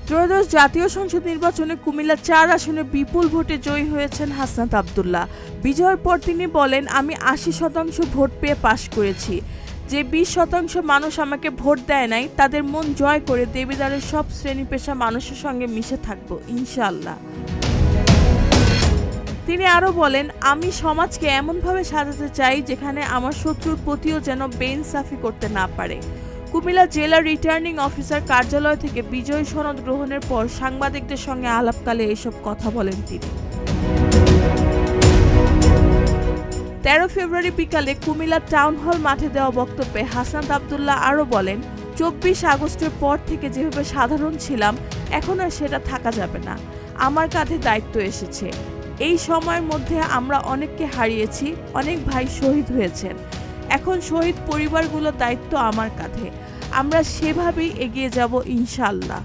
ত্রয়োদশ জাতীয় সংসদ নির্বাচনে কুমিল্লা ৪ আসনে বিপুল ভোটে জয়ী হয়েছেন হাসনাত আব্দুল্লাহ। বিজয়ের পর তিনি বলেন, আমি ৮০% ভোট পেয়ে পাশ করেছি। যে ২০% মানুষ আমাকে ভোট দেয় নাই তাদের মন জয় করে দেবিদ্বারের সব শ্রেণী পেশা মানুষের সঙ্গে মিশে থাকবো ইনশাআল্লাহ। তিনি আরও বলেন, আমি সমাজকে এমনভাবে সাজাতে চাই যেখানে আমার শত্রুর প্রতিও যেন বেইনসাফি করতে না পারে। কুমিল্লা জেলা রিটার্নিং অফিসার কার্যালয় থেকে বিজয় সনদ গ্রহণের পর সাংবাদিকদের সঙ্গে আলাপকালে এসব কথা বলেন তিনি। ১৩ ফেব্রুয়ারি বিকালে কুমিল্লা টাউন হল মাঠে দেওয়া বক্তব্যে হাসনাত আব্দুল্লাহ আরও বলেন, ২৪ আগস্টের পর থেকে যেভাবে সাধারণ ছিলাম এখন আর সেটা থাকা যাবে না। আমার কাঁধে দায়িত্ব এসেছে। এই সময়ের মধ্যে আমরা অনেককে হারিয়েছি, অনেক ভাই শহীদ হয়েছেন। এখন শহীদ পরিবারগুলোর দায়িত্ব আমার কাঁধে। আমরা সেভাবেই এগিয়ে যাব ইনশাআল্লাহ।